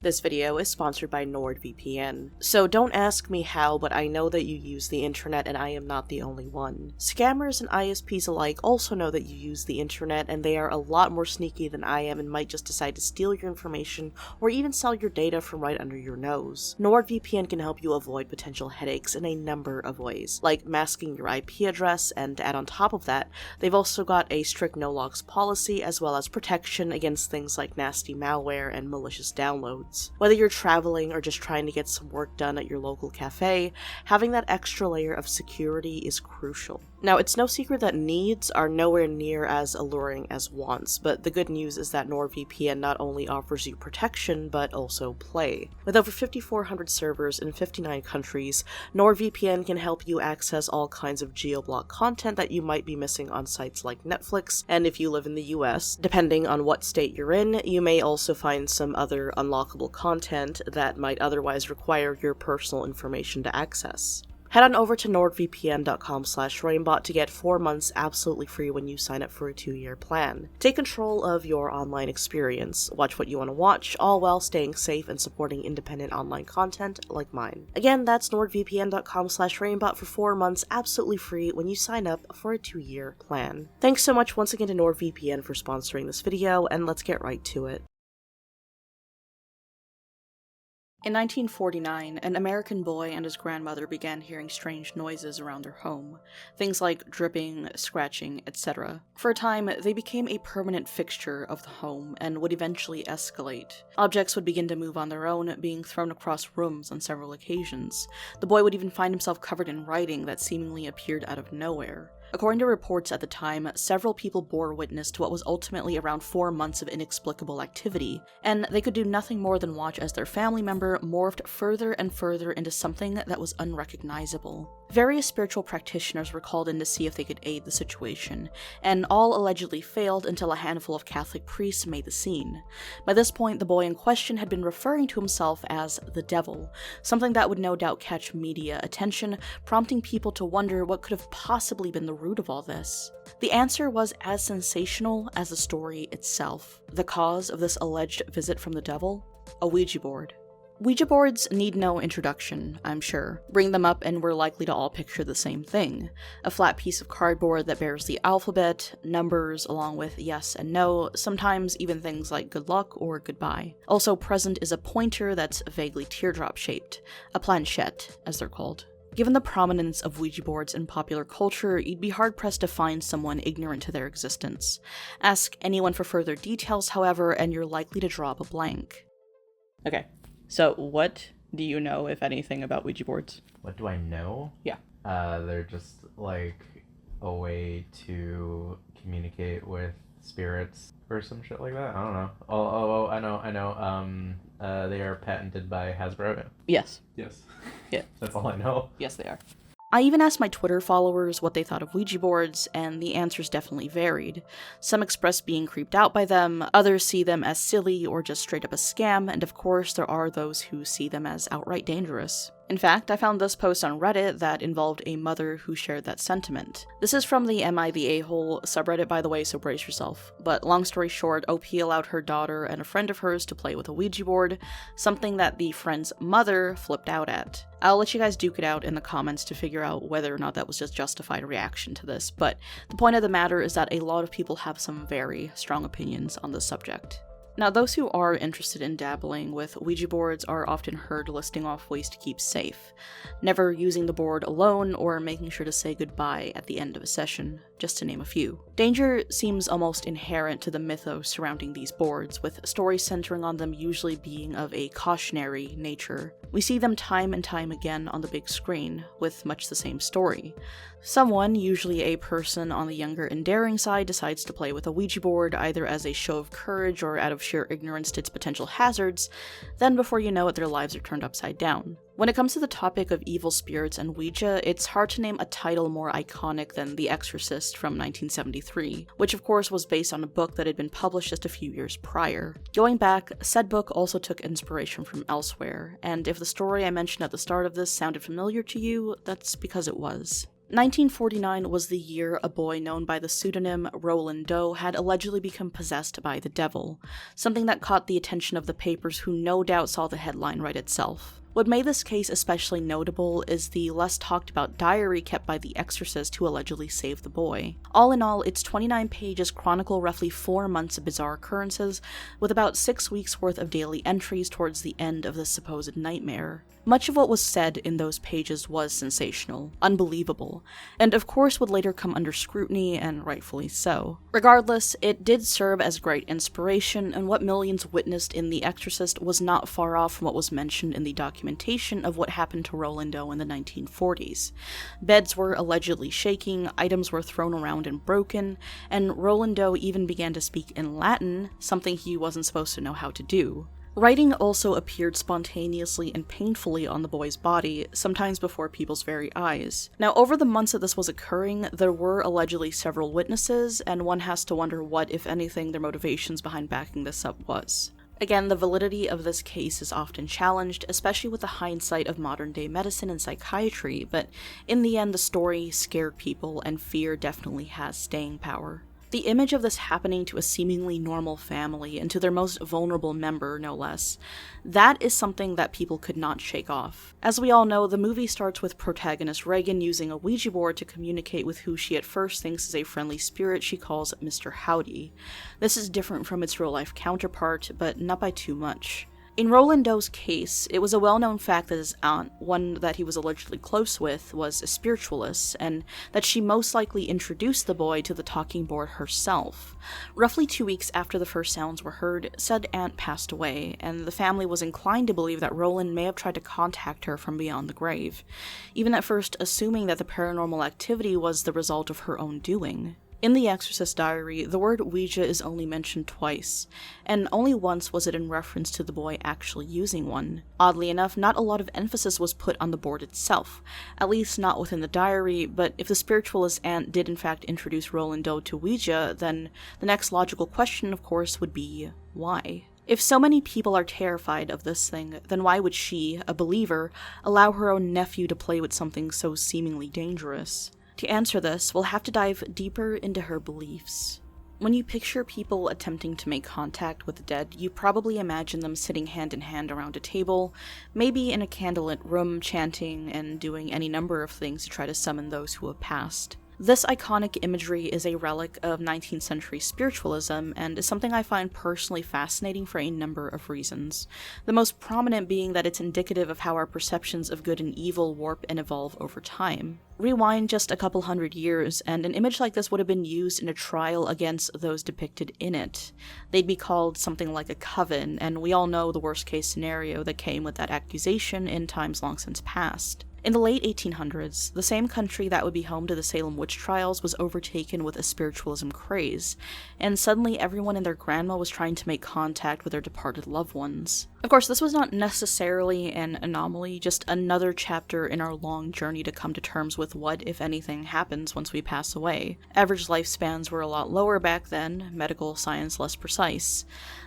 This video is sponsored by NordVPN. So don't ask me how, but I know that you use the internet and I am not the only one. Scammers and ISPs alike also know that you use the internet, and they are a lot more sneaky than I am and might just decide to steal your information or even sell your data from right under your nose. NordVPN can help you avoid potential headaches in a number of ways, like masking your IP address, and to add on top of that, they've also got a strict no-logs policy as well as protection against things like nasty malware and malicious downloads. Whether you're traveling or just trying to get some work done at your local cafe, having that extra layer of security is crucial. Now, it's no secret that needs are nowhere near as alluring as wants, but the good news is that NordVPN not only offers you protection, but also play. With over 5,400 servers in 59 countries, NordVPN can help you access all kinds of geo-block content that you might be missing on sites like Netflix, and if you live in the US, depending on what state you're in, you may also find some other unlockable content that might otherwise require your personal information to access. Head on over to nordvpn.com/reignbot to get 4 months absolutely free when you sign up for a 2-year plan. Take control of your online experience, watch what you want to watch, all while staying safe and supporting independent online content like mine. Again, that's nordvpn.com/reignbot for 4 months absolutely free when you sign up for a 2-year plan. Thanks so much once again to NordVPN for sponsoring this video, and let's get right to it. In 1949, an American boy and his grandmother began hearing strange noises around their home, things like dripping, scratching, etc. For a time, they became a permanent fixture of the home and would eventually escalate. Objects would begin to move on their own, being thrown across rooms on several occasions. The boy would even find himself covered in writing that seemingly appeared out of nowhere. According to reports at the time, several people bore witness to what was ultimately around 4 months of inexplicable activity, and they could do nothing more than watch as their family member morphed further and further into something that was unrecognizable. Various spiritual practitioners were called in to see if they could aid the situation, and all allegedly failed until a handful of Catholic priests made the scene. By this point, the boy in question had been referring to himself as the devil, something that would no doubt catch media attention, prompting people to wonder what could have possibly been the root of all this. The answer was as sensational as the story itself. The cause of this alleged visit from the devil? A Ouija board. Ouija boards need no introduction, I'm sure. Bring them up and we're likely to all picture the same thing. A flat piece of cardboard that bears the alphabet, numbers along with yes and no, sometimes even things like good luck or goodbye. Also present is a pointer that's vaguely teardrop shaped, a planchette, as they're called. Given the prominence of Ouija boards in popular culture, you'd be hard-pressed to find someone ignorant to their existence. Ask anyone for further details, however, and you're likely to drop a blank. Okay. So, what do you know, if anything, about Ouija boards? What do I know? Yeah. They're just like a way to communicate with spirits or some shit like that. I don't know. Oh, I know. They are patented by Hasbro. Yes. Yes. Yeah. That's all I know. Yes, they are. I even asked my Twitter followers what they thought of Ouija boards, and the answers definitely varied. Some expressed being creeped out by them, others see them as silly or just straight up a scam, and of course there are those who see them as outright dangerous. In fact, I found this post on Reddit that involved a mother who shared that sentiment. This is from the Am I the A-hole subreddit, by the way, so brace yourself. But long story short, OP allowed her daughter and a friend of hers to play with a Ouija board, something that the friend's mother flipped out at. I'll let you guys duke it out in the comments to figure out whether or not that was just justified reaction to this, but the point of the matter is that a lot of people have some very strong opinions on this subject. Now, those who are interested in dabbling with Ouija boards are often heard listing off ways to keep safe, never using the board alone or making sure to say goodbye at the end of a session, just to name a few. Danger seems almost inherent to the mythos surrounding these boards, with stories centering on them usually being of a cautionary nature. We see them time and time again on the big screen, with much the same story. Someone, usually a person on the younger and daring side, decides to play with a Ouija board either as a show of courage or out of sheer ignorance to its potential hazards, then before you know it, their lives are turned upside down. When it comes to the topic of evil spirits and Ouija, it's hard to name a title more iconic than The Exorcist from 1973, which of course was based on a book that had been published just a few years prior. Going back, said book also took inspiration from elsewhere, and if the story I mentioned at the start of this sounded familiar to you, that's because it was. 1949 was the year a boy known by the pseudonym Roland Doe had allegedly become possessed by the devil, something that caught the attention of the papers, who no doubt saw the headline write itself. What made this case especially notable is the less talked about diary kept by the exorcist who allegedly saved the boy. All in all, its 29 pages chronicle roughly 4 months of bizarre occurrences, with about 6 weeks worth of daily entries towards the end of the supposed nightmare. Much of what was said in those pages was sensational, unbelievable, and of course would later come under scrutiny, and rightfully so. Regardless, it did serve as great inspiration, and what millions witnessed in The Exorcist was not far off from what was mentioned in the documentation of what happened to Roland Doe in the 1940s. Beds were allegedly shaking, items were thrown around and broken, and Roland Doe even began to speak in Latin, something he wasn't supposed to know how to do. Writing also appeared spontaneously and painfully on the boy's body, sometimes before people's very eyes. Now, over the months that this was occurring, there were allegedly several witnesses, and one has to wonder what, if anything, their motivations behind backing this up was. Again, the validity of this case is often challenged, especially with the hindsight of modern-day medicine and psychiatry, but in the end, the story scared people, and fear definitely has staying power. The image of this happening to a seemingly normal family, and to their most vulnerable member, no less, that is something that people could not shake off. As we all know, the movie starts with protagonist Reagan using a Ouija board to communicate with who she at first thinks is a friendly spirit she calls Mr. Howdy. This is different from its real-life counterpart, but not by too much. In Roland Doe's case, it was a well-known fact that his aunt, one that he was allegedly close with, was a spiritualist, and that she most likely introduced the boy to the talking board herself. Roughly 2 weeks after the first sounds were heard, said aunt passed away, and the family was inclined to believe that Roland may have tried to contact her from beyond the grave, even at first assuming that the paranormal activity was the result of her own doing. In The Exorcist diary, the word Ouija is only mentioned twice, and only once was it in reference to the boy actually using one. Oddly enough, not a lot of emphasis was put on the board itself, at least not within the diary, but if the spiritualist aunt did in fact introduce Roland Doe to Ouija, then the next logical question, of course, would be, why? If so many people are terrified of this thing, then why would she, a believer, allow her own nephew to play with something so seemingly dangerous? To answer this, we'll have to dive deeper into her beliefs. When you picture people attempting to make contact with the dead, you probably imagine them sitting hand in hand around a table, maybe in a candlelit room, chanting and doing any number of things to try to summon those who have passed. This iconic imagery is a relic of 19th century spiritualism, and is something I find personally fascinating for a number of reasons. The most prominent being that it's indicative of how our perceptions of good and evil warp and evolve over time. Rewind just a couple hundred years, and an image like this would have been used in a trial against those depicted in it. They'd be called something like a coven, and we all know the worst case scenario that came with that accusation in times long since past. In the late 1800s, the same country that would be home to the Salem witch trials was overtaken with a spiritualism craze, and suddenly everyone and their grandma was trying to make contact with their departed loved ones. Of course, this was not necessarily an anomaly, just another chapter in our long journey to come to terms with what, if anything, happens once we pass away. Average lifespans were a lot lower back then, medical science less precise.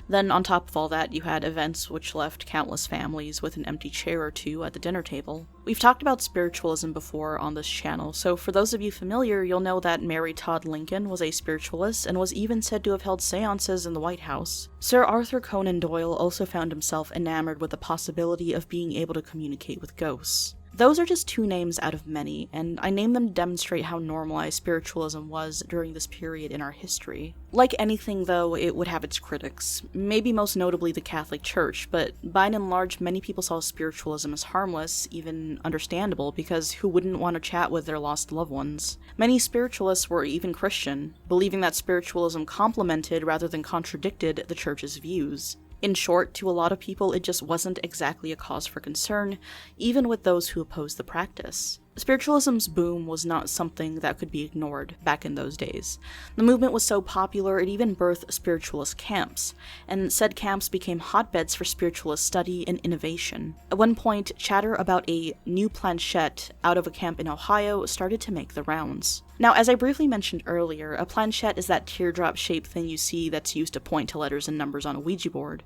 Then, on top of all that, you had events which left countless families with an empty chair or two at the dinner table. We've talked about spiritualism before on this channel, so for those of you familiar, you'll know that Mary Todd Lincoln was a spiritualist and was even said to have held seances in the White House. Sir Arthur Conan Doyle also found himself enamored with the possibility of being able to communicate with ghosts. Those are just 2 names out of many, and I name them to demonstrate how normalized spiritualism was during this period in our history. Like anything, though, it would have its critics, maybe most notably the Catholic Church, but by and large, many people saw spiritualism as harmless, even understandable, because who wouldn't want to chat with their lost loved ones? Many spiritualists were even Christian, believing that spiritualism complemented rather than contradicted the Church's views. In short, to a lot of people, it just wasn't exactly a cause for concern, even with those who opposed the practice. Spiritualism's boom was not something that could be ignored back in those days. The movement was so popular it even birthed spiritualist camps, and said camps became hotbeds for spiritualist study and innovation. At one point, chatter about a new planchette out of a camp in Ohio started to make the rounds. Now, as I briefly mentioned earlier, a planchette is that teardrop-shaped thing you see that's used to point to letters and numbers on a Ouija board.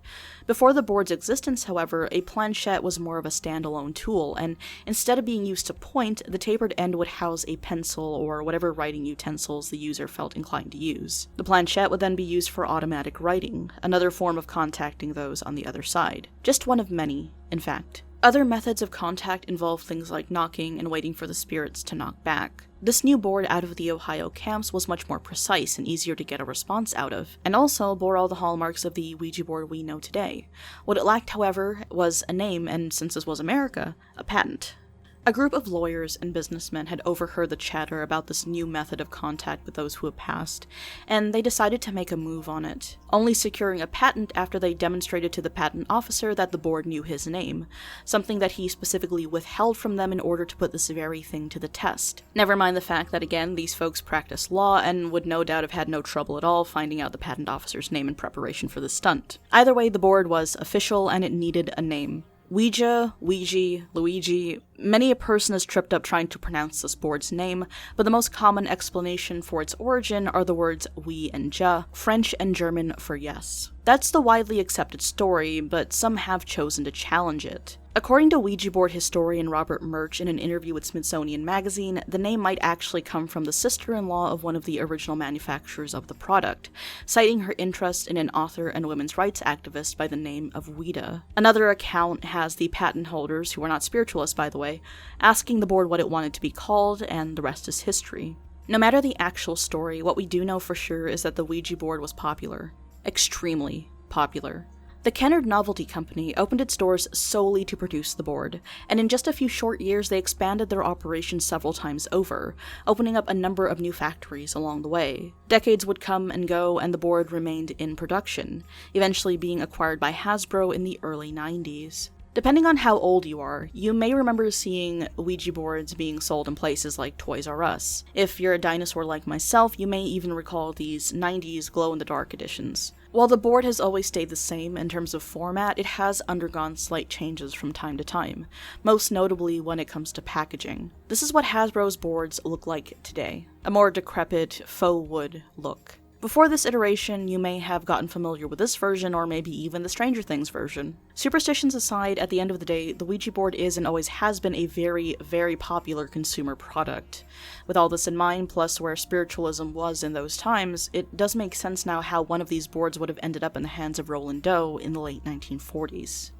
Before the board's existence, however, a planchette was more of a standalone tool, and instead of being used to point, the tapered end would house a pencil or whatever writing utensils the user felt inclined to use. The planchette would then be used for automatic writing, another form of contacting those on the other side. Just one of many, in fact. Other methods of contact involve things like knocking and waiting for the spirits to knock back. This new board out of the Ohio camps was much more precise and easier to get a response out of, and also bore all the hallmarks of the Ouija board we know today. What it lacked, however, was a name, and since this was America, a patent. A group of lawyers and businessmen had overheard the chatter about this new method of contact with those who had passed, and they decided to make a move on it, only securing a patent after they demonstrated to the patent officer that the board knew his name, something that he specifically withheld from them in order to put this very thing to the test. Never mind the fact that, again, these folks practiced law and would no doubt have had no trouble at all finding out the patent officer's name in preparation for the stunt. Either way, the board was official and it needed a name. Ouija, Ouija, Luigi, many a person has tripped up trying to pronounce this board's name, but the most common explanation for its origin are the words oui and ja, French and German for yes. That's the widely accepted story, but some have chosen to challenge it. According to Ouija board historian Robert Murch in an interview with Smithsonian Magazine, the name might actually come from the sister-in-law of one of the original manufacturers of the product, citing her interest in an author and women's rights activist by the name of Ouija. Another account has the patent holders, who are not spiritualists by the way, asking the board what it wanted to be called, and the rest is history. No matter the actual story, what we do know for sure is that the Ouija board was popular. Extremely popular. The Kennard Novelty Company opened its doors solely to produce the board, and in just a few short years they expanded their operations several times over, opening up a number of new factories along the way. Decades would come and go, and the board remained in production, eventually being acquired by Hasbro in the early 90s. Depending on how old you are, you may remember seeing Ouija boards being sold in places like Toys R Us. If you're a dinosaur like myself, you may even recall these 90s glow-in-the-dark editions. While the board has always stayed the same in terms of format, it has undergone slight changes from time to time, most notably when it comes to packaging. This is what Hasbro's boards look like today, a more decrepit, faux wood look. Before this iteration, you may have gotten familiar with this version, or maybe even the Stranger Things version. Superstitions aside, at the end of the day, the Ouija board is and always has been a very, very popular consumer product. With all this in mind, plus where spiritualism was in those times, it does make sense now how one of these boards would have ended up in the hands of Roland Doe in the late 1940s.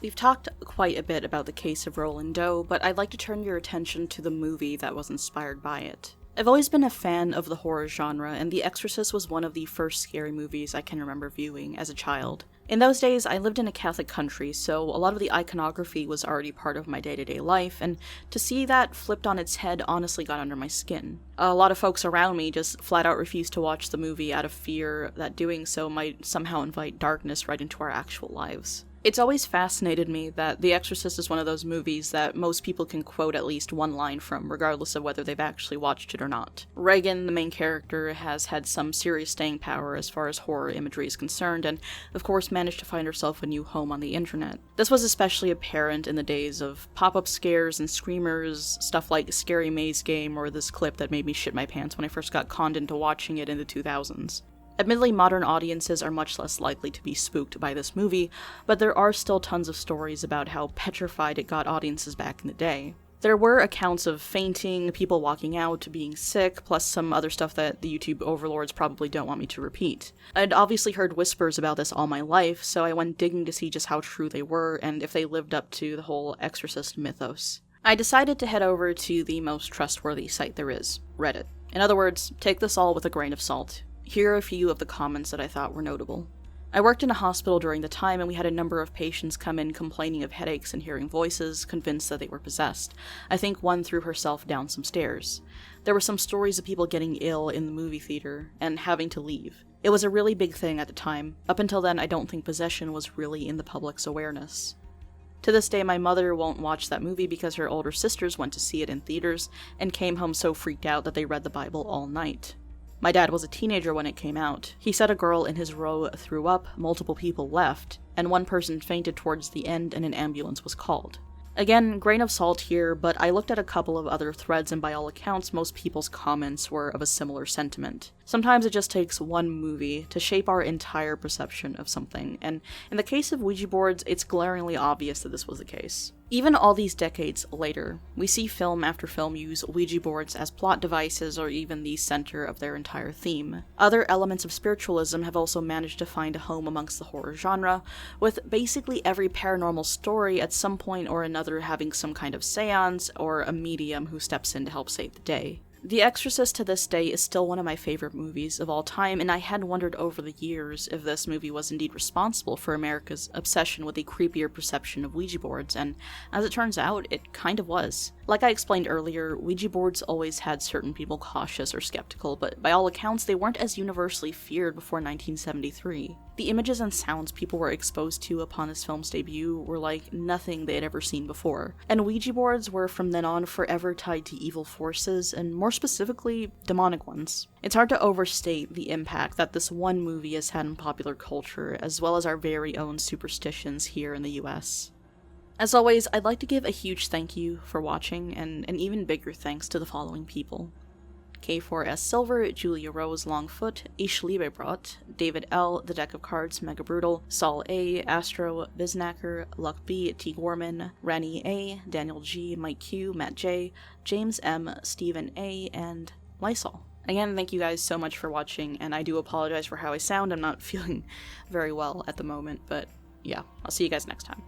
We've talked quite a bit about the case of Roland Doe, but I'd like to turn your attention to the movie that was inspired by it. I've always been a fan of the horror genre, and The Exorcist was one of the first scary movies I can remember viewing as a child. In those days, I lived in a Catholic country, so a lot of the iconography was already part of my day-to-day life, and to see that flipped on its head honestly got under my skin. A lot of folks around me just flat out refused to watch the movie out of fear that doing so might somehow invite darkness right into our actual lives. It's always fascinated me that The Exorcist is one of those movies that most people can quote at least one line from, regardless of whether they've actually watched it or not. Regan, the main character, has had some serious staying power as far as horror imagery is concerned, and of course managed to find herself a new home on the internet. This was especially apparent in the days of pop-up scares and screamers, stuff like Scary Maze Game or this clip that made me shit my pants when I first got conned into watching it in the 2000s. Admittedly, modern audiences are much less likely to be spooked by this movie, but there are still tons of stories about how petrified it got audiences back in the day. There were accounts of fainting, people walking out, being sick, plus some other stuff that the YouTube overlords probably don't want me to repeat. I'd obviously heard whispers about this all my life, so I went digging to see just how true they were and if they lived up to the whole Exorcist mythos. I decided to head over to the most trustworthy site there is, Reddit. In other words, take this all with a grain of salt. Here are a few of the comments that I thought were notable. I worked in a hospital during the time, and we had a number of patients come in complaining of headaches and hearing voices, convinced that they were possessed. I think one threw herself down some stairs. There were some stories of people getting ill in the movie theater and having to leave. It was a really big thing at the time. Up until then, I don't think possession was really in the public's awareness. To this day, my mother won't watch that movie because her older sisters went to see it in theaters and came home so freaked out that they read the Bible all night. My dad was a teenager when it came out. He said a girl in his row threw up, multiple people left, and one person fainted towards the end and an ambulance was called. Again, grain of salt here, but I looked at a couple of other threads and by all accounts, most people's comments were of a similar sentiment. Sometimes it just takes one movie to shape our entire perception of something, and in the case of Ouija boards, it's glaringly obvious that this was the case. Even all these decades later, we see film after film use Ouija boards as plot devices or even the center of their entire theme. Other elements of spiritualism have also managed to find a home amongst the horror genre, with basically every paranormal story at some point or another having some kind of seance or a medium who steps in to help save the day. The Exorcist to this day is still one of my favorite movies of all time, and I had wondered over the years if this movie was indeed responsible for America's obsession with a creepier perception of Ouija boards, and as it turns out, it kind of was. Like I explained earlier, Ouija boards always had certain people cautious or skeptical, but by all accounts, they weren't as universally feared before 1973. The images and sounds people were exposed to upon this film's debut were like nothing they had ever seen before, and Ouija boards were from then on forever tied to evil forces, and more specifically, demonic ones. It's hard to overstate the impact that this one movie has had in popular culture, as well as our very own superstitions here in the US. As always, I'd like to give a huge thank you for watching, and an even bigger thanks to the following people: K4S Silver, Julia Rose Longfoot, Ish Liebebrot, David L, The Deck of Cards Mega Brutal, Saul A, Astro, Biznacker, Luck B, T Gorman, Rani A, Daniel G, Mike Q, Matt J, James M, Stephen A, and Lysol. Again, thank you guys so much for watching, and I do apologize for how I sound. I'm not feeling very well at the moment, but yeah, I'll see you guys next time.